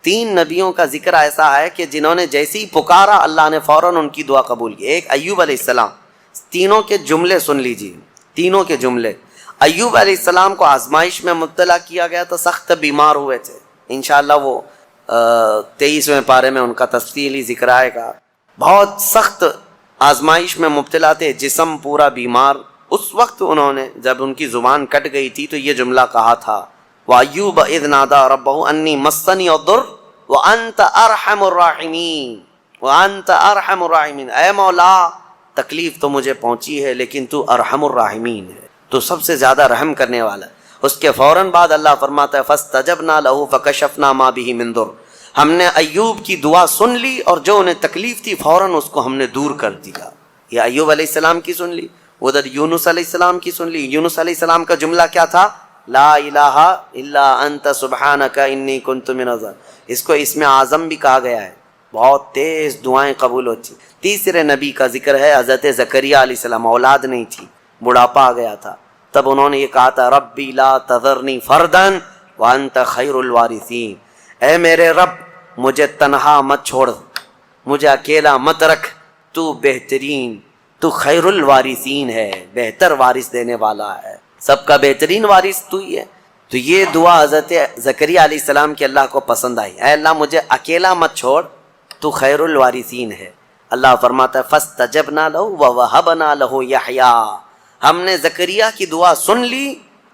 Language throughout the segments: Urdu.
تین نبیوں کا ذکر ایسا ہے کہ جنہوں نے جیسے ہی پکارا اللہ نے فوراً ان کی دعا قبول کی. ایک ایوب علیہ السلام. تینوں کے جملے سن لیجیے, تینوں کے جملے. ایوب علیہ السلام کو آزمائش میں مبتلا کیا گیا تو سخت بیمار ہوئے تھے. انشاءاللہ وہ 23ویں پارے میں ان کا تفصیلی ذکر آئے گا. بہت سخت آزمائش میں مبتلا تھے, جسم پورا بیمار. اس وقت انہوں نے جب ان کی زبان کٹ گئی تھی تو یہ جملہ کہا تھا, وَأَيُّوبَ إِذْ نَادَىٰ رَبَّهُ أَنِّي مَسَّنِيَ الضُّرُّ وَأَنْتَ أَرْحَمُ الرَّاحِمِينَ وَأَنْتَ أَرْحَمُ الرَّاحِمِينَ. اے مولا تکلیف تو مجھے پہنچی ہے لیکن تو ارحم الراحمین ہے, تو سب سے زیادہ رحم کرنے والا ہے. اس کے فوراً بعد اللہ فرماتا ہے فَاسْتَجَبْنَا لَهُ فَكَشَفْنَا مَا بِهِ مِن ضُرٍّ. ہم نے ایوب کی دعا سن لی اور جو انہیں تکلیف تھی فوراً اس کو ہم نے دور کر دیا. یہ ایوب علیہ السلام کی سن لی. ادھر یونس علیہ السلام کی سن لی. یونس علیہ السلام کا جملہ کیا تھا؟ لا الہ الا انت سبحانک انی کنت من الظالمین. اس کو اسم اعظم بھی کہا گیا ہے. بہت تیز دعائیں قبول ہوتی. تیسرے نبی کا ذکر ہے حضرت زکریا علیہ السلام. اولاد نہیں تھی, بڑھاپا آ گیا تھا, تب انہوں نے یہ کہا تھا ربی لا تذرنی فردا وانت خیر الوارثین. اے میرے رب مجھے تنہا مت چھوڑ, مجھے اکیلا مت رکھ, تو بہترین, تو خیر الوارثین ہے, بہتر وارث دینے والا ہے, سب کا بہترین وارث تو ہی ہے. تو یہ دعا حضرت زکریا علیہ السلام کی اللہ کو پسند آئی. اے اللہ مجھے اکیلا مت چھوڑ, تو خیر الوارثین ہے. اللہ فرماتا ہے فاستجبنا له ووهبنا له یحییٰ. ہم نے زکریا کی دعا سن لی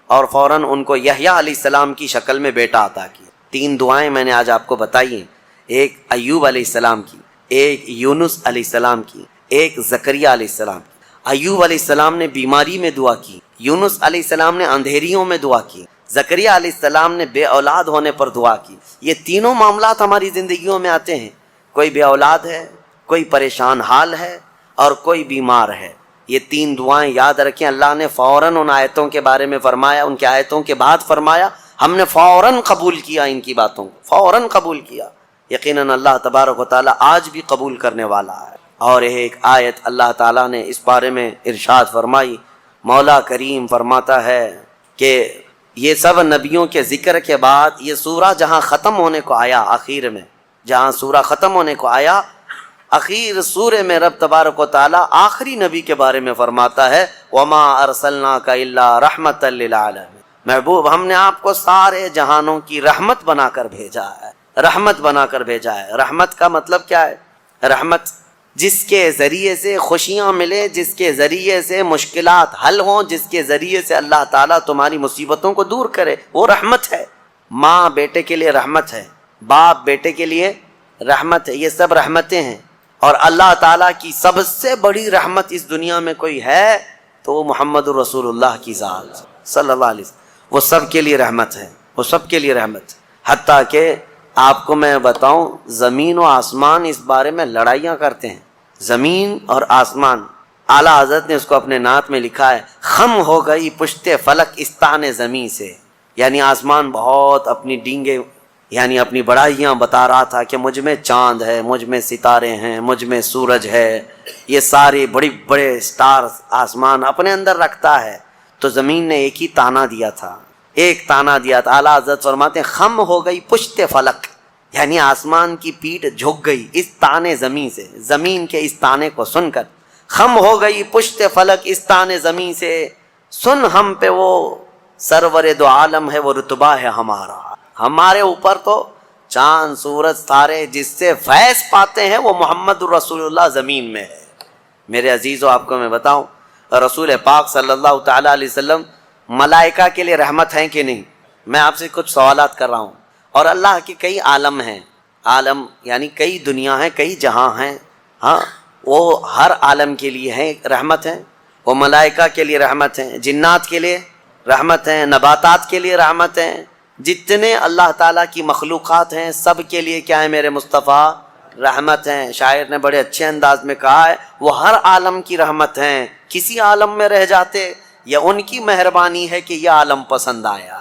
اور فوراً ان کو یحییٰ علیہ السلام کی شکل میں بیٹا عطا کیا. تین دعائیں میں نے آج آپ کو بتائی ہیں, ایک ایوب علیہ السلام کی, ایک یونس علیہ السلام کی, ایک زکریا علیہ السلام کی. ایوب علیہ السلام نے بیماری میں دعا کی, یونس علیہ السلام نے اندھیریوں میں دعا کی, زکریا علیہ السلام نے بے اولاد ہونے پر دعا کی. یہ تینوں معاملات ہماری زندگیوں میں آتے ہیں. کوئی بے اولاد ہے, کوئی پریشان حال ہے اور کوئی بیمار ہے. یہ تین دعائیں یاد رکھیں. اللہ نے فوراً ان آیتوں کے بارے میں فرمایا, ان کے آیتوں کے بعد فرمایا, ہم نے فوراً قبول کیا ان کی باتوں کو, فوراً قبول کیا. یقیناً اللہ تبارک و تعالیٰ آج بھی قبول کرنے والا ہے. اور ایک آیت اللہ تعالیٰ نے اس بارے میں ارشاد فرمائی. مولا کریم فرماتا ہے کہ یہ سب نبیوں کے ذکر کے بعد یہ سورہ جہاں ختم ہونے کو آیا, آخر میں جہاں سورہ ختم ہونے کو آیا, اخیر سورہ میں رب تبارک و تعالیٰ آخری نبی کے بارے میں فرماتا ہے وما ارسلناک الا رحمتا للعالمین. محبوب ہم نے آپ کو سارے جہانوں کی رحمت بنا کر بھیجا ہے, رحمت بنا کر بھیجا ہے. رحمت کا مطلب کیا ہے؟ رحمت جس کے ذریعے سے خوشیاں ملے, جس کے ذریعے سے مشکلات حل ہوں, جس کے ذریعے سے اللہ تعالیٰ تمہاری مصیبتوں کو دور کرے, وہ رحمت ہے. ماں بیٹے کے لیے رحمت ہے, باپ بیٹے کے لیے رحمت ہے. یہ سب رحمتیں ہیں. اور اللہ تعالیٰ کی سب سے بڑی رحمت اس دنیا میں کوئی ہے تو وہ محمد الرسول اللہ کی ذات صلی اللہ علیہ وسلم. وہ سب کے لیے رحمت ہے, وہ سب کے لیے رحمت. حتیٰ کہ آپ کو میں بتاؤں, زمین و آسمان اس بارے میں لڑائیاں کرتے ہیں. زمین اور آسمان, اعلیٰ حضرت نے اس کو اپنے نعت میں لکھا ہے خم ہو گئی پشت فلک استان زمین سے. یعنی آسمان بہت اپنی ڈینگے یعنی اپنی بڑائیاں بتا رہا تھا کہ مجھ میں چاند ہے, مجھ میں ستارے ہیں, مجھ میں سورج ہے, یہ سارے بڑے بڑے سٹار آسمان اپنے اندر رکھتا ہے. تو زمین نے ایک ہی تانا دیا تھا, ایک تانا دیا تھا. اعلیٰ حضرت فرماتے ہیں خم ہو گئی پشت فلک, یعنی آسمان کی پیٹھ جھک گئی اس تانے زمین سے, زمین کے اس تانے کو سن کر. خم ہو گئی پشت فلک اس تانے زمین سے, سن ہم پہ وہ سرور دو عالم ہے, وہ رتبہ ہے ہمارا. ہمارے اوپر تو چاند سورج ستارے جس سے فیض پاتے ہیں وہ محمد الرسول اللہ زمین میں ہے. میرے عزیزو آپ کو میں بتاؤں, رسول پاک صلی اللہ تعالیٰ علیہ وسلم ملائکہ کے لیے رحمت ہیں کہ نہیں؟ میں آپ سے کچھ سوالات کر رہا ہوں. اور اللہ کے کئی عالم ہیں, عالم یعنی کئی دنیا ہیں, کئی جہاں ہیں, ہاں وہ ہر عالم کے لیے ہیں رحمت ہیں. وہ ملائکہ کے لیے رحمت ہیں, جنات کے لیے رحمت ہیں, نباتات کے لیے رحمت ہیں, جتنے اللہ تعالیٰ کی مخلوقات ہیں سب کے لیے کیا ہے میرے مصطفیٰ؟ رحمت ہیں. شاعر نے بڑے اچھے انداز میں کہا ہے وہ ہر عالم کی رحمت ہیں, کسی عالم میں رہ جاتے یا ان کی مہربانی ہے کہ یہ عالم پسند آیا,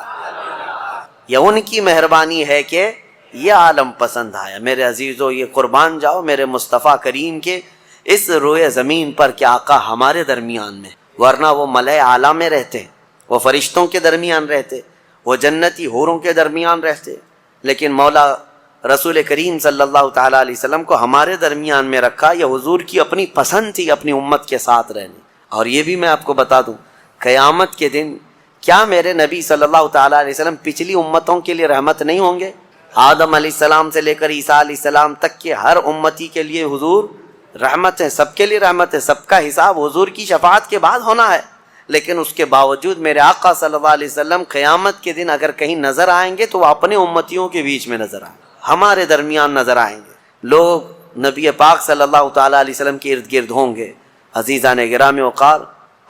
یا ان کی مہربانی ہے کہ یہ عالم پسند آیا. میرے عزیزو یہ قربان جاؤ میرے مصطفیٰ کریم کے اس روئے زمین پر کہ آقا ہمارے درمیان میں, ورنہ وہ ملائے اعلیٰ میں رہتے, وہ فرشتوں کے درمیان رہتے, وہ جنتی حوروں کے درمیان رہتے. لیکن مولا رسول کریم صلی اللہ تعالیٰ علیہ وسلم کو ہمارے درمیان میں رکھا، یہ حضور کی اپنی پسند تھی اپنی امت کے ساتھ رہنے۔ اور یہ بھی میں آپ کو بتا دوں، قیامت کے دن کیا میرے نبی صلی اللہ تعالیٰ علیہ وسلم پچھلی امتوں کے لیے رحمت نہیں ہوں گے؟ آدم علیہ السلام سے لے کر عیسیٰ علیہ السلام تک کے ہر امتی کے لیے حضور رحمت ہے، سب کے لیے رحمت ہے، سب کا حساب حضور کی شفاعت کے بعد ہونا ہے۔ لیکن اس کے باوجود میرے آقا صلی اللہ علیہ وسلم قیامت کے دن اگر کہیں نظر آئیں گے تو وہ اپنے امتیوں کے بیچ میں نظر آئیں گے، ہمارے درمیان نظر آئیں گے۔ لوگ نبی پاک صلی اللہ تعالیٰ علیہ وسلم کے ارد گرد ہوں گے۔ عزیزان گرامی وقار،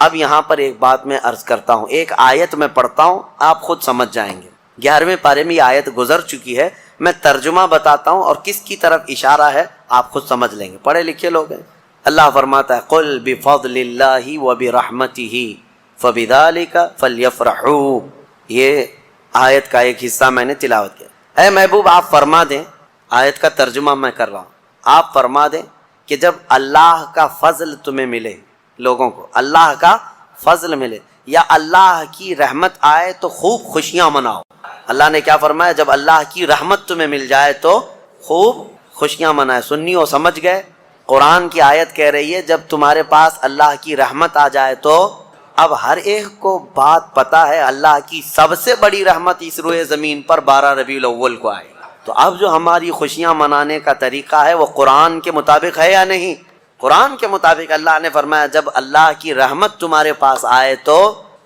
اب یہاں پر ایک بات میں عرض کرتا ہوں، ایک آیت میں پڑھتا ہوں، آپ خود سمجھ جائیں گے۔ 11ویں پارے میں یہ آیت گزر چکی ہے، میں ترجمہ بتاتا ہوں اور کس کی طرف اشارہ ہے آپ خود سمجھ لیں گے، پڑھے لکھے لوگ ہیں۔ اللہ فرماتا ہے قل بفضل اللہ وبرحمتہ فبذلک فلیفرحوا۔ یہ آیت کا ایک حصہ میں نے تلاوت کیا۔ اے محبوب آپ فرما دیں، آیت کا ترجمہ میں کر رہا ہوں، آپ فرما دیں کہ جب اللہ کا فضل تمہیں ملے، لوگوں کو اللہ کا فضل ملے یا اللہ کی رحمت آئے تو خوب خوشیاں مناؤ۔ اللہ نے کیا فرمایا؟ جب اللہ کی رحمت تمہیں مل جائے تو خوب خوشیاں منائے۔ سنی ہو سمجھ گئے؟ قرآن کی آیت کہہ رہی ہے جب تمہارے پاس اللہ کی رحمت آ جائے تو، اب ہر ایک کو بات پتا ہے اللہ کی سب سے بڑی رحمت اس روئے زمین پر 12 ربیع الاول کو آئے گا۔ تو اب جو ہماری خوشیاں منانے کا طریقہ ہے وہ قرآن کے مطابق ہے یا نہیں؟ قرآن کے مطابق اللہ نے فرمایا جب اللہ کی رحمت تمہارے پاس آئے تو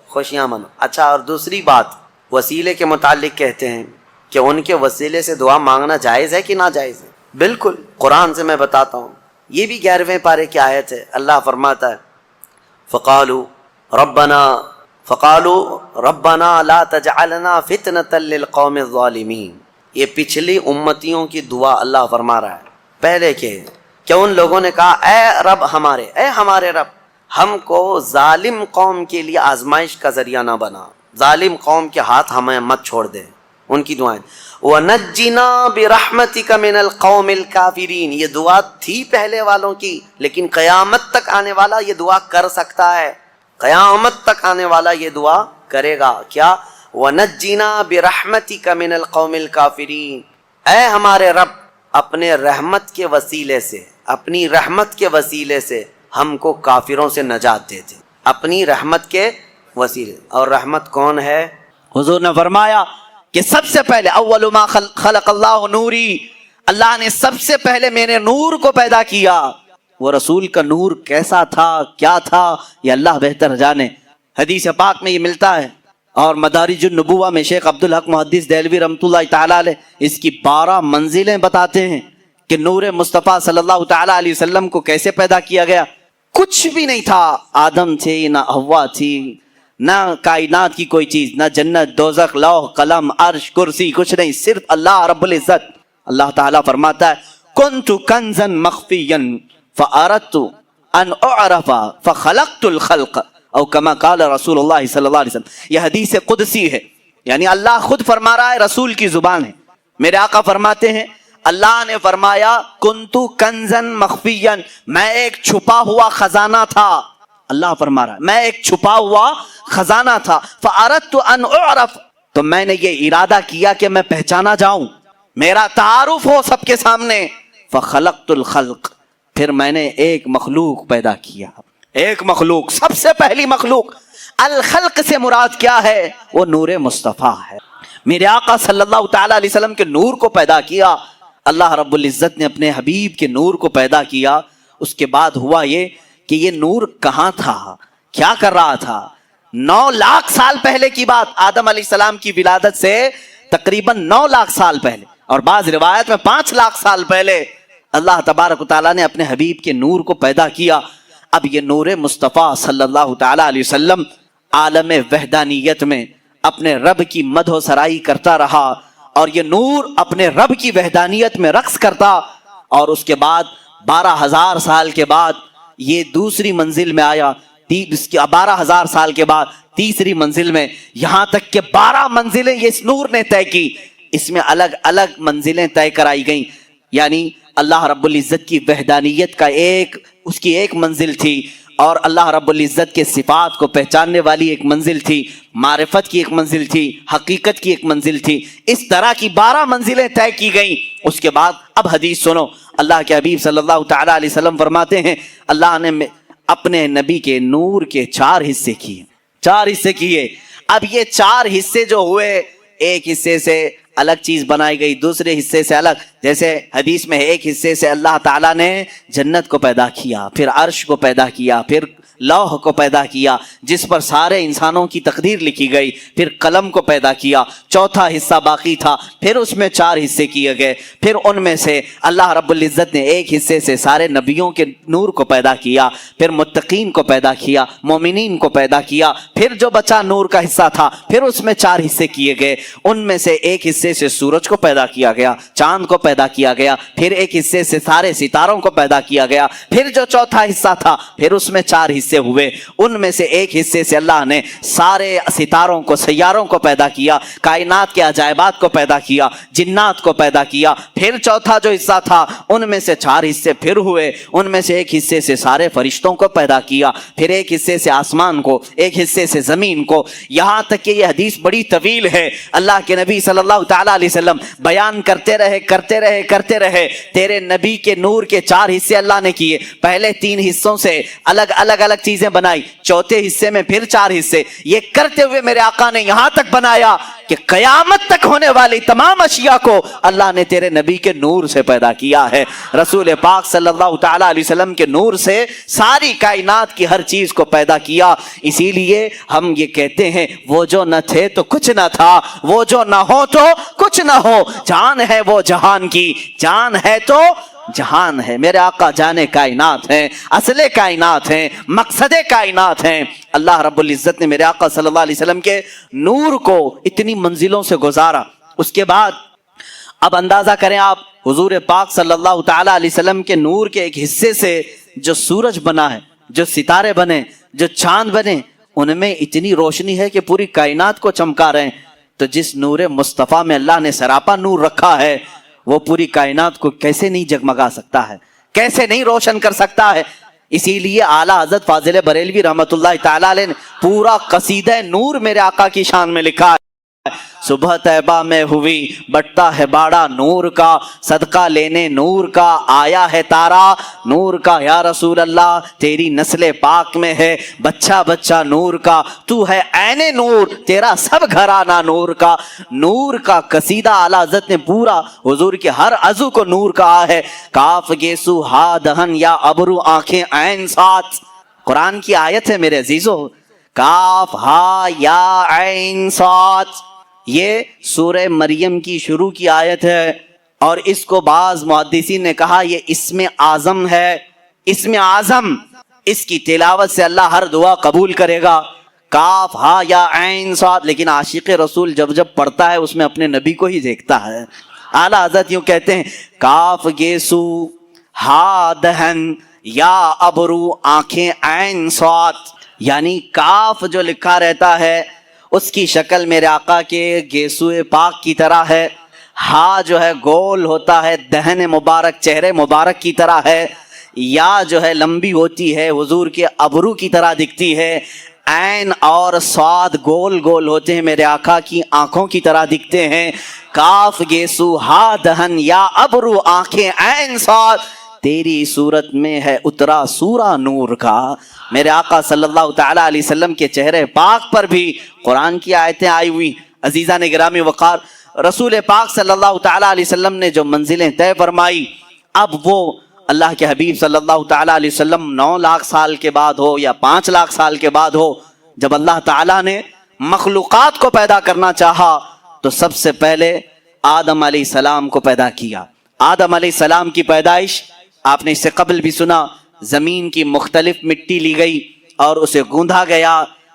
خوشیاں منو۔ اچھا، اور دوسری بات وسیلے کے متعلق کہتے ہیں کہ ان کے وسیلے سے دعا مانگنا جائز ہے کہ ناجائز ہے؟ بالکل، قرآن سے میں بتاتا ہوں، یہ بھی 11ویں پارے کی آیت ہے۔ اللہ فرماتا ہے فقالوا ربنا لا تجعلنا فتنة للقوم الظالمین۔ یہ پچھلی امتیوں کی دعا اللہ فرما رہا ہے۔ پہلے کہ ان لوگوں نے کہا اے رب ہمارے، اے ہمارے رب، ہم کو ظالم قوم کے لیے آزمائش کا ذریعہ نہ بنا، ظالم قوم کے ہاتھ ہمیں مت چھوڑ دے۔ ان کی دعائیں وَنَجِّنَا بِرَحْمَتِكَ مِنَ الْقَوْمِ الْكَافِرِينَ، یہ دعا تھی پہلے والوں کی، لیکن قیامت تک آنے والا یہ دعا کر سکتا ہے، قیامت تک آنے والا یہ دعا کرے گا۔ کیا؟ وَنَجِّنَا بِرَحْمَتِكَ مِنَ الْقَوْمِ الْكَافِرِينَ، اے ہمارے رب اپنے رحمت کے وسیلے سے، اپنی رحمت کے وسیلے سے ہم کو کافروں سے نجات دے دے، اپنی رحمت کے وسیلے۔ اور رحمت کون ہے؟ حضور نے فرمایا کہ سب سے پہلے اول ما خلق اللہ نوری، اللہ نے سب سے پہلے میرے نور کو پیدا کیا۔ وہ رسول کا نور کیسا تھا، کیا تھا، یہ اللہ بہتر جانے۔ حدیث پاک میں یہ ملتا ہے، اور مدارج النبوہ میں شیخ عبدالحق محدث دہلوی رحمۃ اللہ تعالیٰ علیہ اس کی 12 منزلیں بتاتے ہیں کہ نور مصطفیٰ صلی اللہ تعالیٰ علیہ وسلم کو کیسے پیدا کیا گیا۔ کچھ بھی نہیں تھا، آدم تھے نہ حوا تھی، نہ کائنات کی کوئی چیز، نہ جنت دوزخ لوح قلم عرش کرسی، کچھ نہیں، صرف اللہ رب العزت۔ اللہ تعالیٰ فرماتا ہے کنت کنزا مخفیا فاردت ان اعرف فخلقت الخلق، او کما قال رسول اللہ صلی اللہ علیہ وسلم۔ یہ حدیث قدسی ہے، یعنی اللہ خود فرما رہا ہے، رسول کی زبان ہے۔ میرے آقا فرماتے ہیں اللہ نے فرمایا کنتو کنزا مخفیا، میں ایک چھپا ہوا خزانہ تھا۔ اللہ فرما رہا ہے میں ایک چھپا ہوا خزانہ تھا، فاردت ان اعرف، تو میں نے یہ ارادہ کیا کہ میں پہچانا جاؤں، میرا تعارف ہو سب کے سامنے۔ فخلقت الخلق، پھر میں نے ایک مخلوق پیدا کیا، ایک مخلوق، سب سے پہلی مخلوق۔ الخلق سے مراد کیا ہے؟ وہ نور مصطفیٰ ہے۔ میرے آقا صلی اللہ تعالیٰ علیہ وسلم کے نور کو پیدا کیا، اللہ رب العزت نے اپنے حبیب کے نور کو پیدا کیا۔ اس کے بعد ہوا یہ کہ یہ نور کہاں تھا، کیا کر رہا تھا؟ 9 لاکھ سال پہلے کی بات، آدم علیہ السلام کی ولادت سے تقریباً 9 لاکھ سال پہلے، اور بعض روایت میں 5 لاکھ سال پہلے اللہ تبارک و تعالیٰ نے اپنے حبیب کے نور کو پیدا کیا۔ اب یہ نور مصطفیٰ صلی اللہ تعالیٰ علیہ وسلم عالم وحدانیت میں اپنے رب کی مدح و سرائی کرتا رہا، اور یہ نور اپنے رب کی وحدانیت میں رقص کرتا، اور اس کے بعد 12,000 سال کے بعد یہ دوسری منزل میں آیا، 12,000 سال کے بعد تیسری منزل میں، یہاں تک کہ 12 منزلیں یہ اس نور نے طے کی۔ اس میں الگ الگ منزلیں طے کرائی گئیں، یعنی اللہ رب العزت کی وحدانیت کا اس کی ایک منزل تھی، اور اللہ رب العزت کے صفات کو پہچاننے والی ایک منزل تھی، معرفت کی ایک منزل تھی، حقیقت کی ایک منزل تھی، اس طرح کی 12 منزلیں طے کی گئیں۔ اس کے بعد اب حدیث سنو، اللہ کے حبیب صلی اللہ تعالیٰ علیہ وسلم فرماتے ہیں اللہ نے اپنے نبی کے نور کے 4 حصے کیے، 4 حصے کیے۔ اب یہ 4 حصے جو ہوئے، ایک حصے سے الگ چیز بنائی گئی، دوسرے حصے سے الگ، جیسے حدیث میں ایک حصے سے اللہ تعالیٰ نے جنت کو پیدا کیا، پھر عرش کو پیدا کیا، پھر لوح کو پیدا کیا جس پر سارے انسانوں کی تقدیر لکھی گئی، پھر قلم کو پیدا کیا، چوتھا حصہ باقی تھا، پھر اس میں 4 حصے کیے گئے، پھر ان میں سے اللہ رب العزت نے ایک حصے سے سارے نبیوں کے نور کو پیدا کیا، پھر متقین کو پیدا کیا، مومنین کو پیدا کیا، پھر جو بچا نور کا حصہ تھا پھر اس میں 4 حصے کیے گئے، ان میں سے ایک حصے سے سورج کو پیدا کیا گیا، چاند کو پیدا کیا گیا، پھر ایک حصے سے سارے ستاروں کو پیدا کیا گیا، پھر جو چوتھا حصہ تھا پھر اس میں 4 حصے ہوئے، ان میں سے ایک حصے سے اللہ نے سارے ستاروں کو، سیاروں کو پیدا کیا، کائنات کے عجائبات کو پیدا کیا، جنات کو پیدا کیا، پھر چوتھا جو حصہ تھا ان میں سے 4 حصے پھر ہوئے، ان میں سے ایک حصے سے سارے فرشتوں کو پیدا کیا، پھر ایک حصے سے آسمان کو، ایک حصے سے زمین کو، یہاں تک کہ یہ حدیث بڑی طویل ہے، اللہ کے نبی صلی اللہ تعالیٰ علیہ وسلم بیان کرتے رہے، تیرے نبی کے نور کے 4 حصے اللہ نے کیے، پہلے 3 حصوں سے الگ چیزیں بنائی، چوتھے حصے میں پھر 4 حصے، یہ کرتے ہوئے میرے آقا نے یہاں تک بنایا کہ قیامت تک ہونے والی تمام اشیاء کو اللہ نے تیرے نبی کے نور سے پیدا کیا ہے۔ رسول پاک صلی اللہ تعالیٰ علیہ وسلم کے نور سے ساری کائنات کی ہر چیز کو پیدا کیا، اسی لیے ہم یہ کہتے ہیں وہ جو نہ تھے تو کچھ نہ تھا، وہ جو نہ ہو تو کچھ نہ ہو، جان ہے وہ جہان کی، جان ہے تو جہان ہے۔ میرے آقا جانے کائنات ہیں، اصل کائنات ہیں، مقصد کائنات ہیں۔ اللہ رب العزت نے میرے آقا صلی اللہ علیہ وسلم کے نور کو اتنی منزلوں سے گزارا۔ اس کے بعد اب اندازہ کریں آپ، حضور پاک صلی اللہ تعالیٰ علیہ وسلم کے نور کے ایک حصے سے جو سورج بنا ہے، جو ستارے بنے، جو چاند بنے، ان میں اتنی روشنی ہے کہ پوری کائنات کو چمکا رہے ہیں، تو جس نور مصطفیٰ میں اللہ نے سراپا نور رکھا ہے وہ پوری کائنات کو کیسے نہیں جگمگا سکتا ہے، کیسے نہیں روشن کر سکتا ہے۔ اسی لیے اعلیٰ حضرت فاضل بریلوی رحمۃ اللہ تعالیٰ علیہ نے پورا قصیدہ نور میرے آقا کی شان میں لکھا ہے۔ صبح طیبہ میں ہوئی بٹتا ہے باڑا نور کا، صدقہ لینے نور کا آیا ہے تارا نور کا، یا رسول اللہ تیری نسل پاک میں ہے بچہ بچہ نور کا، تو ہے عین نور تیرا سب گھرانہ نور کا۔ نور کا قصیدہ اعلیٰ حضرت نے پورا حضور کے ہر عضو کو نور کہا ہے۔ کاف گیسو ہا دہن یا ابرو آنکھیں عین ساتھ، قرآن کی آیت ہے میرے عزیزو، کاف ہا یا عین ساتھ، یہ سورہ مریم کی شروع کی آیت ہے، اور اس کو بعض محدثین نے کہا یہ اسم اعظم ہے، اسم اعظم، اس کی تلاوت سے اللہ ہر دعا قبول کرے گا۔ کاف ہا یا عین صاد، لیکن عاشق رسول جب پڑھتا ہے اس میں اپنے نبی کو ہی دیکھتا ہے۔ اعلیٰ حضرت یوں کہتے ہیں کاف گیسو ہا دہن یا ابرو آنکھیں عین صاد، یعنی کاف جو لکھا رہتا ہے اس کی شکل میرے آقا کے گیسوئے پاک کی طرح ہے، ہا جو ہے گول ہوتا ہے دہن مبارک چہرے مبارک کی طرح ہے، یا جو ہے لمبی ہوتی ہے حضور کے ابرو کی طرح دکھتی ہے، عین اور صاد گول گول ہوتے ہیں میرے آقا کی آنکھوں کی طرح دکھتے ہیں۔ کاف گیسو ہا دہن یا ابرو آنکھیں عین صاد، تیری صورت میں ہے اترا سورہ نور کا۔ میرے آقا صلی اللہ تعالیٰ علیہ وسلم کے چہرے پاک پر بھی قرآن کی آیتیں آئی ہوئی۔ عزیزان گرامی وقار، رسول پاک صلی اللہ تعالیٰ علیہ وسلم نے جو منزلیں طے فرمائی، اب وہ اللہ کے حبیب صلی اللہ تعالیٰ علیہ وسلم 9 لاکھ سال کے بعد ہو یا 5 لاکھ سال کے بعد ہو، جب اللہ تعالیٰ نے مخلوقات کو پیدا کرنا چاہا تو سب سے پہلے آدم علیہ السلام کو پیدا کیا۔ آدم علیہ السلام کی پیدائش آپ نے اس سے قبل بھی سنا، زمین کی مختلف مٹی لی گئی اور اسے گوندھا گیا،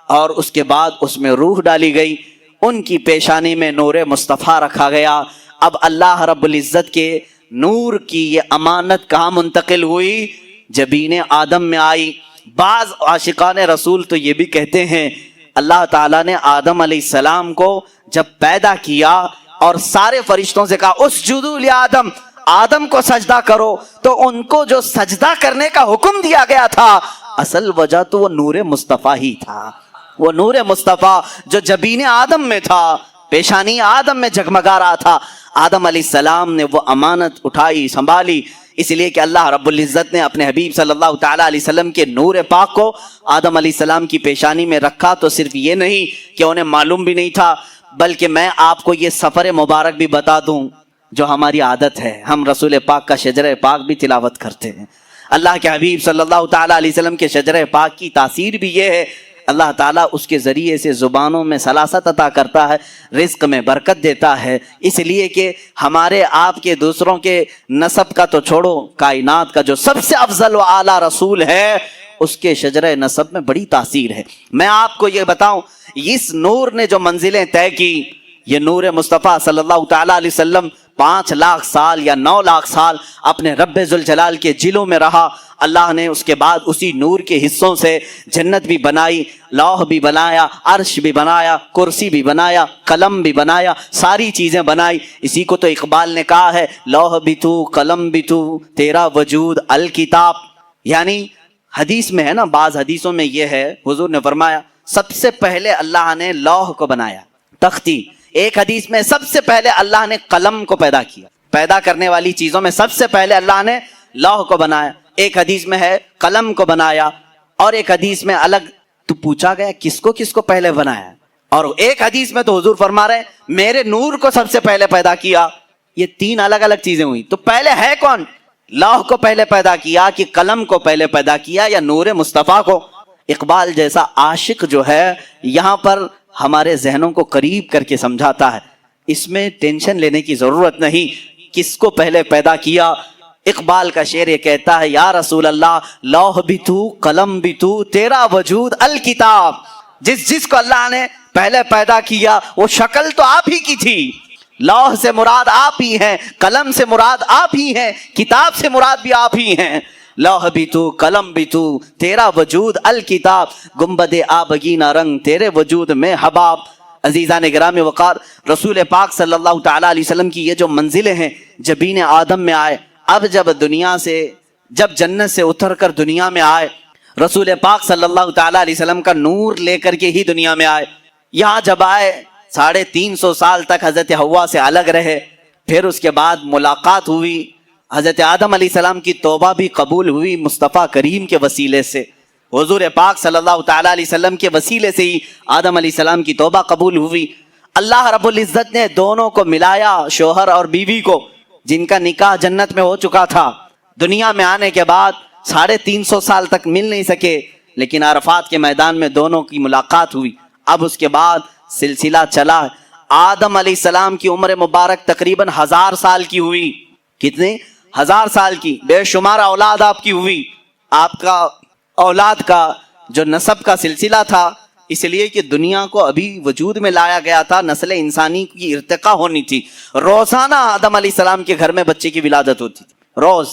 اور اس کے بعد اس میں روح ڈالی گئی، ان کی پیشانی میں نور مصطفیٰ رکھا گیا۔ اب اللہ رب العزت کے نور کی یہ امانت کہاں منتقل ہوئی؟ جبین آدم میں آئی۔ بعض عاشقان رسول تو یہ بھی کہتے ہیں اللہ تعالیٰ نے آدم علیہ السلام کو جب پیدا کیا اور سارے فرشتوں سے کہا اسجدوا لآدم، آدم کو سجدہ کرو تو ان کو جو سجدہ کرنے کا حکم دیا گیا تھا اصل وجہ تو وہ نور مصطفیٰ ہی تھا. وہ نور مصطفیٰ جو جبین آدم میں تھا, پیشانی آدم میں جگمگا رہا تھا. آدم علیہ السلام نے وہ امانت اٹھائی, سنبھالی, اس لیے کہ اللہ رب العزت نے اپنے حبیب صلی اللہ تعالیٰ علیہ وسلم کے نور پاک کو آدم علیہ السلام کی پیشانی میں رکھا. تو صرف یہ نہیں کہ انہیں معلوم بھی نہیں تھا, بلکہ میں آپ کو یہ سفر مبارک بھی بتا دوں جو ہماری عادت ہے. ہم رسول پاک کا شجرہ پاک بھی تلاوت کرتے ہیں. اللہ کے حبیب صلی اللہ تعالیٰ علیہ وسلم کے شجرہ پاک کی تاثیر بھی یہ ہے, اللہ تعالیٰ اس کے ذریعے سے زبانوں میں سلاست عطا کرتا ہے, رزق میں برکت دیتا ہے. اس لیے کہ ہمارے آپ کے دوسروں کے نسب کا تو چھوڑو, کائنات کا جو سب سے افضل و اعلیٰ رسول ہے اس کے شجرہ نسب میں بڑی تاثیر ہے. میں آپ کو یہ بتاؤں, اس نور نے جو منزلیں طے کی, یہ نور مصطفیٰ صلی اللہ تعالیٰ علیہ وسلم 5 لاکھ سال یا 9 لاکھ سال اپنے رب ذوالجلال کے جلوں میں رہا. اللہ نے اس کے بعد اسی نور کے حصوں سے جنت بھی بنائی, لوح بھی بنایا, عرش بھی بنایا, کرسی بھی بنایا, قلم بھی بنایا, ساری چیزیں بنائی. اسی کو تو اقبال نے کہا ہے, لوح بھی تو, قلم بھی تو, تیرا وجود الکتاب. یعنی حدیث میں ہے نا, بعض حدیثوں میں یہ ہے, حضور نے فرمایا سب سے پہلے اللہ نے لوح کو بنایا, تختی. ایک حدیث میں سب سے پہلے اللہ نے قلم کو پیدا کیا. پیدا کرنے والی چیزوں میں سب سے پہلے اللہ نے لوح کو بنایا. ایک حدیث میں ہے قلم کو بنایا, اور ایک حدیث میں الگ تو پوچھا گیا کس کو پہلے بنایا, اور ایک حدیث میں تو حضور فرما رہے ہیں میرے نور کو سب سے پہلے پیدا کیا. یہ 3 الگ الگ چیزیں ہوئی. تو پہلے ہے کون؟ لوح کو پہلے پیدا کیا کہ قلم کو پہلے پیدا کیا یا نور مصطفیٰ کو؟ اقبال جیسا عاشق جو ہے یہاں پر ہمارے ذہنوں کو قریب کر کے سمجھاتا ہے. اس میں ٹینشن لینے کی ضرورت نہیں کس کو پہلے پیدا کیا. اقبال کا شعر یہ کہتا ہے, یا رسول اللہ لوح بھی تو, قلم بھی تو, تیرا وجود الکتاب. جس کو اللہ نے پہلے پیدا کیا وہ شکل تو آپ ہی کی تھی. لوح سے مراد آپ ہی ہیں, قلم سے مراد آپ ہی ہیں, کتاب سے مراد بھی آپ ہی ہیں. لوح بھی تو, قلم بھی تو, تیرا وجود الکتاب, گنبد آبگینہ رنگ تیرے وجود میں حباب. عزیزان گرامی وقار, رسول پاک صلی اللہ تعالیٰ علیہ وسلم کی یہ جو منزلیں ہیں, جبین آدم میں آئے, اب جب جنت سے اتر کر دنیا میں آئے, رسول پاک صلی اللہ تعالیٰ علیہ وسلم کا نور لے کر کے ہی دنیا میں آئے. یہاں جب آئے 350 سال تک حضرت حوا سے الگ رہے, پھر اس کے بعد ملاقات ہوئی, حضرت آدم علیہ السلام کی توبہ بھی قبول ہوئی مصطفیٰ کریم کے وسیلے سے. حضور پاک صلی اللہ تعالیٰ علیہ وسلم کے وسیلے سے ہی آدم علیہ السلام کی توبہ قبول ہوئی. اللہ رب العزت نے دونوں کو ملایا, شوہر اور بیوی کو, جن کا نکاح جنت میں ہو چکا تھا. دنیا میں آنے کے بعد 350 سال تک مل نہیں سکے, لیکن عرفات کے میدان میں دونوں کی ملاقات ہوئی. اب اس کے بعد سلسلہ چلا. آدم علیہ السلام کی عمر مبارک تقریباً 1000 سال کی ہوئی. کتنے؟ 1000 سال کی. بے شمار اولاد آپ کی ہوئی. آپ کا اولاد کا جو نسب کا سلسلہ تھا, اس لیے کہ دنیا کو ابھی وجود میں لایا گیا تھا, نسل انسانی کی ارتقاء ہونی تھی. روزانہ آدم علیہ السلام کے گھر میں بچے کی ولادت ہوتی تھی, روز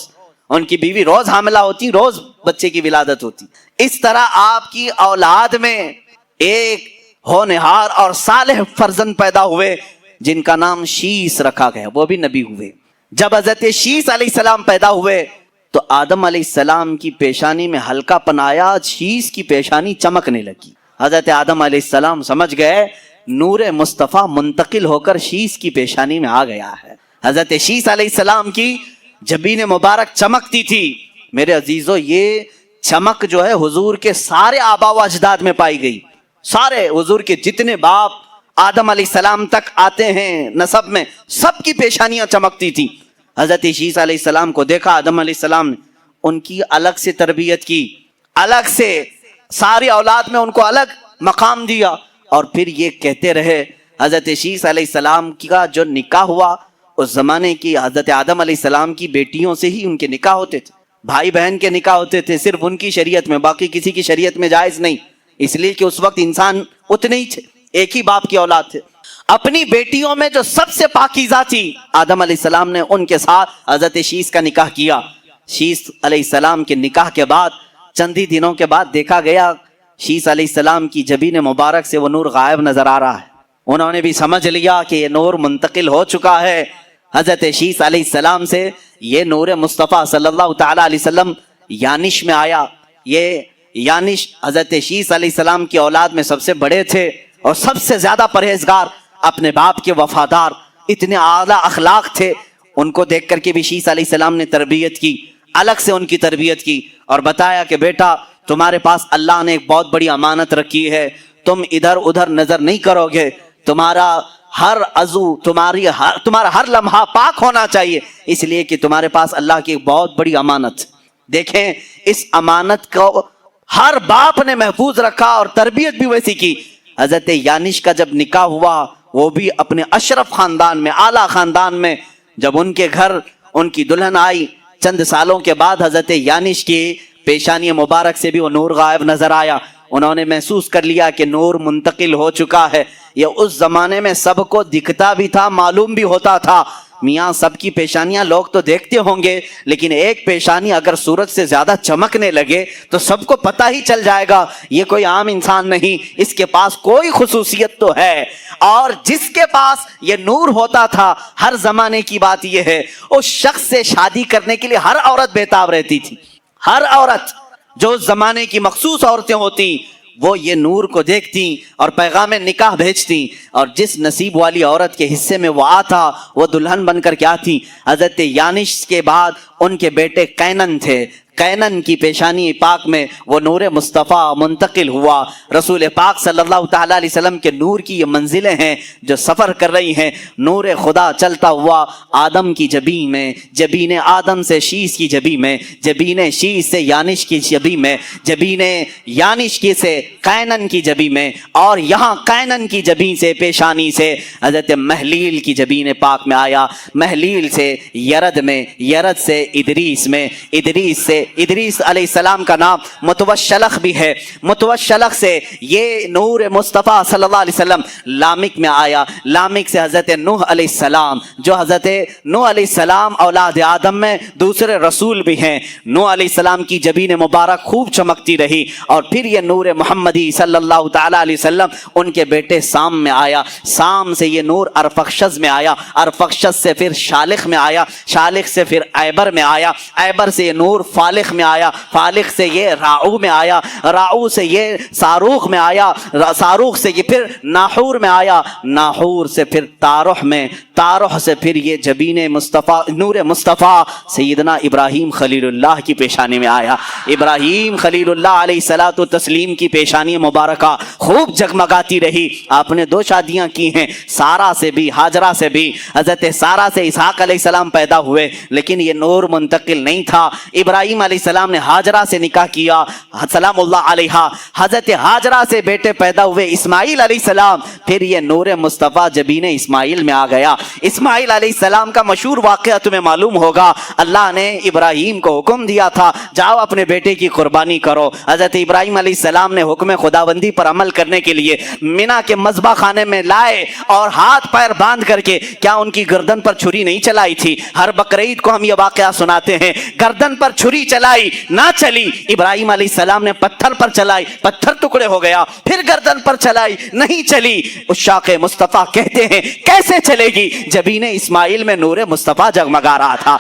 ان کی بیوی روز حاملہ ہوتی, روز بچے کی ولادت ہوتی. اس طرح آپ کی اولاد میں ایک ہونہار اور صالح فرزند پیدا ہوئے جن کا نام شیس رکھا گیا, وہ بھی نبی ہوئے. جب حضرت شیس علیہ السلام پیدا ہوئے تو آدم علیہ السلام کی پیشانی میں ہلکا پن آیا, شیس کی پیشانی چمکنے لگی. حضرت آدم علیہ السلام سمجھ گئے نور مصطفیٰ منتقل ہو کر شیس کی پیشانی میں آ گیا ہے. حضرت شیس علیہ السلام کی جبین مبارک چمکتی تھی. میرے عزیزو, یہ چمک جو ہے حضور کے سارے آبا و اجداد میں پائی گئی. سارے حضور کے جتنے باپ آدم علیہ السلام تک آتے ہیں نسب میں, سب کی پیشانیاں چمکتی تھی. حضرت شیس علیہ السلام کو دیکھا آدم علیہ السلام نے, ان کی الگ سے تربیت کی, الگ سے ساری اولاد میں ان کو الگ مقام دیا, اور پھر یہ کہتے رہے. حضرت شیس علیہ السلام کا جو نکاح ہوا اس زمانے کی حضرت آدم علیہ السلام کی بیٹیوں سے ہی ان کے نکاح ہوتے تھے. بھائی بہن کے نکاح ہوتے تھے صرف ان کی شریعت میں, باقی کسی کی شریعت میں جائز نہیں. اس لیے کہ اس وقت انسان اتنے ہی تھے, ایک ہی باپ کی اولاد تھے. اپنی بیٹیوں میں جو سب سے پاکیزہ تھی آدم علیہ السلام نے ان کے ساتھ حضرت شیس کا نکاح کیا. شیس علیہ السلام کے نکاح کے بعد چند ہی دنوں کے بعد دیکھا گیا شیس علیہ السلام کی جبین مبارک سے وہ نور غائب نظر آ رہا ہے. انہوں نے بھی سمجھ لیا کہ یہ نور منتقل ہو چکا ہے, حضرت شیس علیہ السلام سے یہ نور مصطفیٰ صلی اللہ تعالیٰ علیہ وسلم یانش میں آیا. یہ یانش حضرت شیس علیہ السلام کی اولاد میں سب سے بڑے تھے اور سب سے زیادہ پرہیزگار، اپنے باپ کے وفادار، اتنے اعلیٰ اخلاق تھے. ان کو دیکھ کر کے بھی شیس علیہ السلام نے تربیت کی، الگ سے ان کی تربیت کی اور بتایا کہ بیٹا تمہارے پاس اللہ نے ایک بہت بڑی امانت رکھی ہے، تم ادھر ادھر نظر نہیں کرو گے، تمہارا ہر عضو، تمہارا ہر لمحہ پاک ہونا چاہیے، اس لیے کہ تمہارے پاس اللہ کی ایک بہت بڑی امانت. دیکھیں اس امانت کو ہر باپ نے محفوظ رکھا اور تربیت بھی ویسی کی. حضرت یانش کا جب نکاح ہوا وہ بھی اپنے اشرف خاندان میں، اعلیٰ خاندان میں. جب ان کے گھر ان کی دلہن آئی چند سالوں کے بعد حضرت یانش کی پیشانی مبارک سے بھی وہ نور غائب نظر آیا. انہوں نے محسوس کر لیا کہ نور منتقل ہو چکا ہے. یہ اس زمانے میں سب کو دکھتا بھی تھا، معلوم بھی ہوتا تھا. میاں سب کی پیشانیاں لوگ تو دیکھتے ہوں گے، لیکن ایک پیشانی اگر سورج سے زیادہ چمکنے لگے تو سب کو پتہ ہی چل جائے گا یہ کوئی عام انسان نہیں، اس کے پاس کوئی خصوصیت تو ہے. اور جس کے پاس یہ نور ہوتا تھا، ہر زمانے کی بات یہ ہے، اس شخص سے شادی کرنے کے لیے ہر عورت بےتاب رہتی تھی. ہر عورت جو اس زمانے کی مخصوص عورتیں ہوتی وہ یہ نور کو دیکھتی اور پیغام نکاح بھیجتی، اور جس نصیب والی عورت کے حصے میں وہ آتا وہ دلہن بن کر کے آتی. حضرت یانش کے بعد ان کے بیٹے قینن تھے. قینن کی پیشانی پاک میں وہ نور مصطفیٰ منتقل ہوا. رسول پاک صلی اللہ تعالیٰ علیہ وسلم کے نور کی یہ منزلیں ہیں جو سفر کر رہی ہیں. نور خدا چلتا ہوا آدم کی جبین میں، جبین آدم سے شیس کی جبین میں، جبین شیس سے یانش کی جبین میں، جبین یانش کی سے قینن کی جبین میں، اور یہاں قینن کی جبین سے پیشانی سے حضرت محلیل کی جبین پاک میں آیا. محلیل سے یرد میں، یرد سے ادریس میں، ادریس سے ادریس علیہ السلام کا نام متوشلخ بھی ہے. متوشلخ سے یہ نور مصطفیٰ صلی اللہ علیہ وسلم لامک میں آیا. لامک سے حضرت نوح علیہ السلام، جو حضرت نوح علیہ السلام اولاد آدم میں دوسرے رسول بھی ہیں. نوح علیہ السلام کی جبین مبارک خوب چمکتی رہی اور پھر یہ نور محمدی صلی اللہ تعالیٰ علیہ وسلم ان کے بیٹے سام میں آیا. سام سے یہ نور ارفخشد میں آیا، ارفخشد سے پھر شالخ میں آیا، شالخ سے پھر ایبر میں آیا، ایبر سے یہ نور فالخ میں آیا، فالخ سے یہ راعو میں آیا، راعو سے یہ صاروخ میں آیا، صاروخ سے یہ پھر ناحور میں آیا، ناحور سے پھر تارح میں، تارح سے پھر یہ جبین مصطفیٰ نور مصطفیٰ سیدنا ابراہیم خلیل اللہ کی پیشانی میں آیا. ابراہیم خلیل اللہ علیہ الصلوۃ والتسلیم کی پیشانی مبارکہ خوب جگمگاتی رہی. آپ نے 2 شادیاں کی ہیں، سارہ سے بھی ہاجرہ سے بھی. حضرت سارہ سے اسحاق علیہ السلام پیدا ہوئے لیکن یہ نور منتقل نہیں تھا. ابراہیم علیہ السلام نے ہاجرہ سے نکاح کیا سلام اللہ علیہا. حضرت ہاجرہ سے بیٹے پیدا ہوئے اسماعیل علیہ السلام، پھر یہ نور مصطفیٰ جبین اسماعیل میں آ گیا. اسماعیل علیہ السلام کا مشہور واقعہ تمہیں معلوم ہوگا. اللہ نے ابراہیم کو حکم دیا تھا جاؤ اپنے بیٹے کی قربانی کرو. حضرت ابراہیم علیہ السلام نے حکم خداوندی پر عمل کرنے کے لیے مینا کے مذبح خانے میں لائے اور ہاتھ پیر باندھ کر کے، کیا ان کی گردن پر چھری نہیں چلائی تھی؟ ہر بقرعید کو ہم یہ واقعہ سناتے ہیں. گردن پر چھری چلائی، نہ چلی. ابراہیم علیہ السلام نے پتھر پر چلائی، پتھر ٹکڑے ہو گیا. پھر گردن پر چلائی، نہیں چلی. عشاق مصطفیٰ کہتے ہیں کیسے چلے گی؟ جبین اسماعیل میں نور مصطفیٰ جگمگا رہا تھا.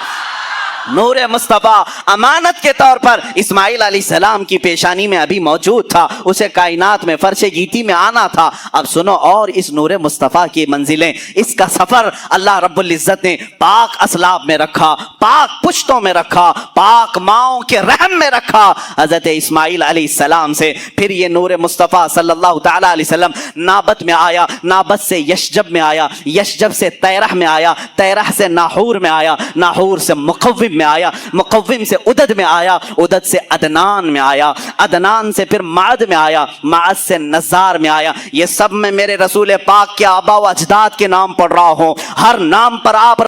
نور مصطفیٰ امانت کے طور پر اسماعیل علیہ السلام کی پیشانی میں ابھی موجود تھا. اسے کائنات میں فرش گیتی میں آنا تھا. اب سنو اور اس نور مصطفیٰ کی منزلیں، اس کا سفر اللہ رب العزت نے پاک اسلاب میں رکھا، پاک پشتوں میں رکھا، پاک ماؤں کے رحم میں رکھا. حضرت اسماعیل علیہ السلام سے پھر یہ نور مصطفیٰ صلی اللہ تعالیٰ علیہ وسلم نابت میں آیا، نابت سے یشجب میں آیا، یشجب سے تیرح میں آیا، تیرح سے ناحور میں آیا، ناحور سے مقوم میں آیا، مقوم سے عدد میں آیا، عدد سے عدنان میں آیا، عدنان سے پھر معد میں آیا، معد سے نزار میں آیا. یہ سب میں میرے رسول پاک کے آبا و اجداد کے نام پڑھ رہا ہوں. ہر نام پر آپ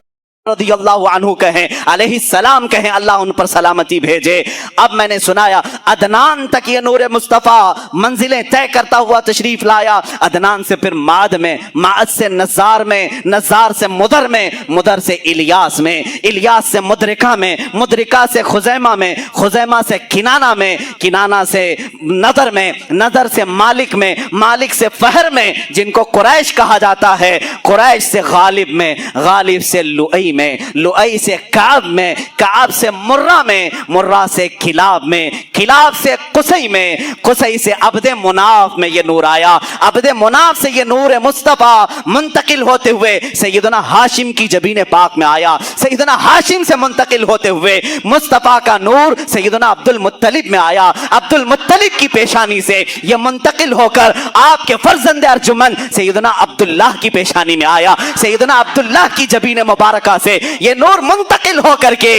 رضی اللہ عنہ کہیں، علیہ السلام کہیں، اللہ ان پر سلامتی بھیجے. اب میں نے سنایا عدنان تک یہ نور مصطفیٰ منزلیں طے کرتا ہوا تشریف لایا. عدنان سے پھر معد میں، معد سے نزار میں، نزار سے مدر میں، مدر سے الیاس میں، الیاس سے مدرکہ میں، مدرکہ سے خزیمہ میں، خزیمہ سے کنانہ میں، کنانہ سے نظر میں، نظر سے مالک میں، مالک سے فہر میں، جن کو قریش کہا جاتا ہے، قریش سے غالب میں، غالب سے لؤی لؤئی میں، لؤئی سے کعب میں، کعب سے مرہ میں، مرہ سے کلاب میں، کلاب سے قصی میں، قصی سے عبد مناف میں یہ نور آیا، عبد مناف سے یہ نور مصطفیٰ منتقل ہوتے ہوئے سیدنا ہاشم کی جبین پاک میں آیا، سیدنا ہاشم سے منتقل ہوتے ہوئے مصطفیٰ کا نور سیدنا عبد المطلب میں آیا، عبد المطلب کی پیشانی سے یہ منتقل ہو کر آپ کے فرزند ارجمن سیدنا عبداللہ کی پیشانی میں آیا، سیدنا عبداللہ کی جبین مبارکہ سے یہ نور منتقل ہو کر کے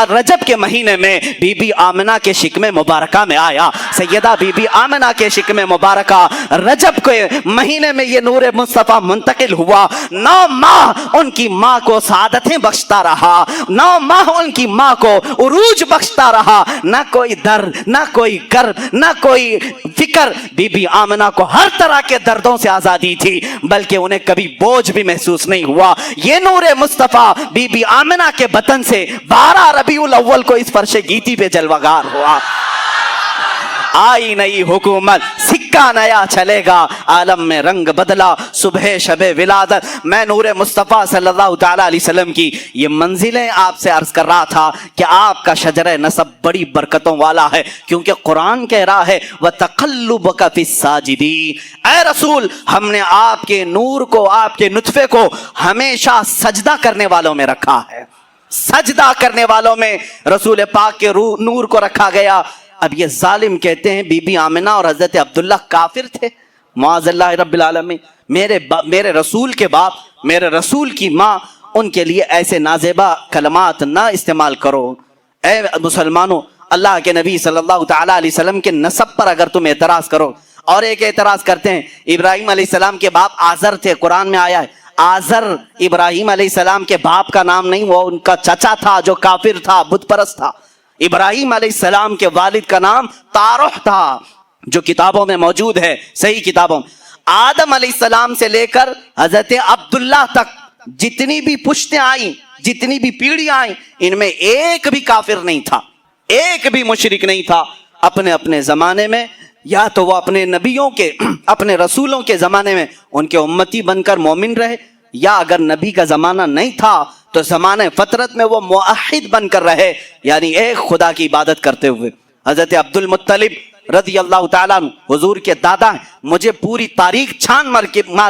رجب کے مہینے میں بی بی آمنہ کے شکم مبارکہ میں آیا، سیدہ بی بی آمنہ کے شکم مبارکہ رجب کے مہینے میں یہ نور مصطفیٰ منتقل ہوا، 9 ماہ ان کی ماں کو سعادتیں بخشتا رہا، 9 ماہ ان کی ماں کو عروج بخشتا رہا، نہ کوئی درد، نہ کوئی کرب، نہ کوئی فکر، بی بی آمنہ کو ہر طرح کے دردوں سے آزادی تھی، بلکہ انہیں کبھی بوجھ بھی محسوس نہیں ہوا۔ یہ نور مصطفیٰ بی بی آمنہ کے بطن سے 12 ربیع الاول کو اس فرش گیتی پہ جلوگر ہوا۔ آئی نئی حکومت، سکہ نیا چلے گا، عالم میں رنگ بدلا، صبح شب ولادت۔ میں نور مصطفیٰ صلی اللہ تعالیٰ علیہ وسلم کی یہ منزلیں آپ سے عرض کر رہا تھا کہ آپ کا شجرہ نسب بڑی برکتوں والا ہے، کیونکہ قرآن کہہ رہا ہے وَتَقَلُّبَكَ فِي السَّاجِدِينَ۔ اے رسول، ہم نے آپ کے نور کو، آپ کے نطفے کو ہمیشہ سجدہ کرنے والوں میں رکھا ہے، سجدہ کرنے والوں میں رسول پاک کے نور کو رکھا گیا۔ اب یہ ظالم کہتے ہیں بی بی آمنہ اور حضرت عبداللہ کافر تھے، معاذ اللہ رب العالمین۔ میرے رسول کے باپ، میرے رسول کی ماں، ان کے لیے ایسے نازیبہ کلمات نہ استعمال کرو۔ اے مسلمانوں، اللہ کے نبی صلی اللہ تعالیٰ علیہ وسلم کے نسب پر اگر تم اعتراض کرو، اور ایک اعتراض کرتے ہیں ابراہیم علیہ السلام کے باپ آزر تھے، قرآن میں آیا ہے آزر ابراہیم علیہ السلام کے باپ کا نام نہیں، وہ ان کا چچا تھا جو کافر تھا، بت پرست تھا۔ ابراہیم علیہ السلام کے والد کا نام تارح تھا، جو کتابوں میں موجود ہے، صحیح کتابوں میں۔ آدم علیہ السلام سے لے کر حضرت عبداللہ تک جتنی بھی پشتیں آئیں، جتنی بھی پیڑھی آئیں، ان میں ایک بھی کافر نہیں تھا، ایک بھی مشرک نہیں تھا۔ اپنے اپنے زمانے میں یا تو وہ اپنے نبیوں کے، اپنے رسولوں کے زمانے میں ان کے امتی بن کر مومن رہے، یا اگر نبی کا زمانہ نہیں تھا تو زمانہ فطرت میں وہ موحد بن کر رہے، یعنی ایک خدا کی عبادت کرتے ہوئے۔ حضرت عبد المطلب رضی اللہ تعالیٰ عنہ حضور کے دادا ہیں، مجھے پوری تاریخ چھان مار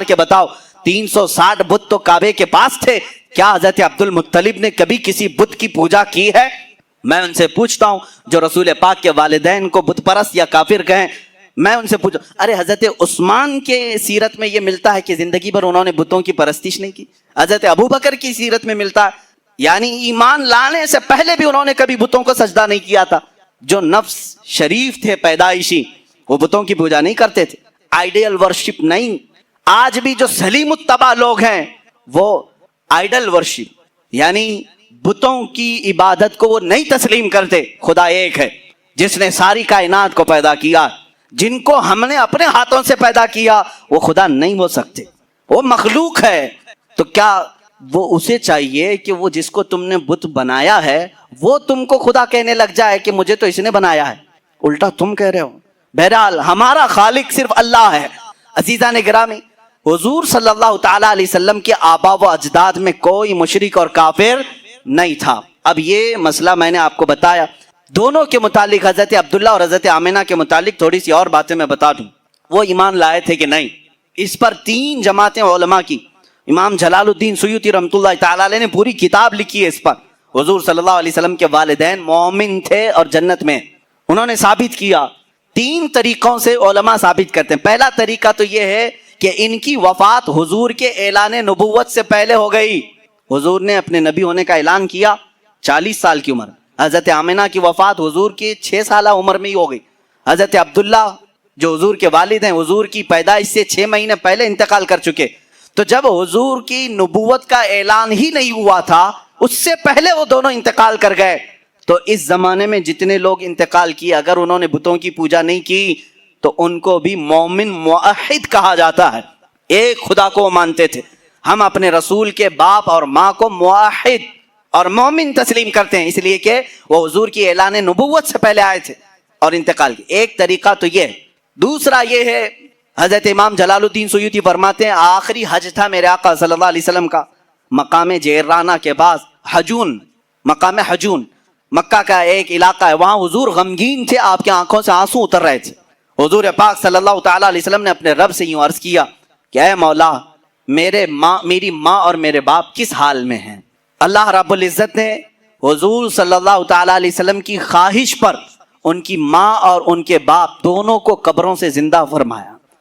کے بتاؤ، 360 بت تو کعبے کے پاس تھے، کیا حضرت عبد المطلب نے کبھی کسی بت کی پوجا کی ہے؟ میں ان سے پوچھتا ہوں جو رسول پاک کے والدین کو بت پرست یا کافر کہیں، میں ان سے پوچھا، ارے حضرت عثمان کے سیرت میں یہ ملتا ہے کہ زندگی بھر انہوں نے بتوں کی پرستش نہیں کی، حضرت ابو بکر کی سیرت میں ملتا ہے، یعنی ایمان لانے سے پہلے بھی انہوں نے کبھی بتوں کو سجدہ نہیں کیا تھا۔ جو نفس شریف تھے پیدائشی، وہ بتوں کی پوجا نہیں کرتے تھے، آئیڈیل ورشپ نہیں۔ آج بھی جو سلیم الطبع لوگ ہیں وہ آئیڈل ورشپ، یعنی بتوں کی عبادت کو وہ نہیں تسلیم کرتے۔ خدا ایک ہے جس نے ساری کائنات کو پیدا کیا، جن کو ہم نے اپنے ہاتھوں سے پیدا کیا، وہ خدا نہیں ہو سکتے، وہ مخلوق ہے۔ تو کیا وہ اسے چاہیے کہ وہ جس کو تم نے بت بنایا ہے وہ تم کو خدا کہنے لگ جائے کہ مجھے تو اس نے بنایا ہے؟ الٹا تم کہہ رہے ہو۔ بہرحال ہمارا خالق صرف اللہ ہے۔ عزیزان گرامی، حضور صلی اللہ تعالیٰ علیہ وسلم کے آبا و اجداد میں کوئی مشرک اور کافر نہیں تھا۔ اب یہ مسئلہ میں نے آپ کو بتایا۔ دونوں کے متعلق، حضرت عبداللہ اور حضرت آمنہ کے متعلق تھوڑی سی اور باتیں میں بتا دوں، وہ ایمان لائے تھے کہ نہیں۔ اس پر 3 جماعتیں علماء کی، امام جلال الدین سیوطی رحمۃ اللہ تعالیٰ علیہ نے پوری کتاب لکھی ہے اس پر۔ حضور صلی اللہ علیہ وسلم کے والدین مومن تھے اور جنت میں، انہوں نے ثابت کیا۔ 3 طریقوں سے علماء ثابت کرتے ہیں۔ پہلا طریقہ تو یہ ہے کہ ان کی وفات حضور کے اعلان نبوت سے پہلے ہو گئی۔ حضور نے اپنے نبی ہونے کا اعلان کیا 40 سال کی عمر۔ حضرت آمنہ کی وفات حضور کی 6 سالہ عمر میں ہی ہو گئی۔ حضرت عبداللہ جو حضور کے والد ہیں، حضور کی پیدائش سے 6 مہینے پہلے انتقال کر چکے۔ تو جب حضور کی نبوت کا اعلان ہی نہیں ہوا تھا، اس سے پہلے وہ دونوں انتقال کر گئے۔ تو اس زمانے میں جتنے لوگ انتقال کیے، اگر انہوں نے بتوں کی پوجا نہیں کی تو ان کو بھی مومن موحد کہا جاتا ہے، ایک خدا کو وہ مانتے تھے۔ ہم اپنے رسول کے باپ اور ماں کو موحد اور مومن تسلیم کرتے ہیں، اس لیے کہ وہ حضور کی اعلان نبوت سے پہلے آئے تھے اور انتقال کی۔ ایک طریقہ تو یہ ہے۔ دوسرا یہ ہے، حضرت امام جلال الدین سیوطی فرماتے ہیں آخری حج تھا میرے آقا صلی اللہ علیہ وسلم کا، مقام جیرانہ کے پاس حجون، مقام حجون مکہ کا ایک علاقہ ہے، وہاں حضور غمگین تھے، آپ کی آنکھوں سے آنسو اتر رہے تھے۔ حضور پاک صلی اللہ تعالیٰ علیہ وسلم نے اپنے رب سے یوں عرض کیا کہ اے مولا، میری ماں اور میرے باپ کس حال میں ہیں؟ اللہ رب العزت نے حضور صلی اللہ تعالیٰ علیہ وسلم کی خواہش پر ان کی ماں اور ان کے باپ دونوں کو قبروں سے زندہ فرمایا۔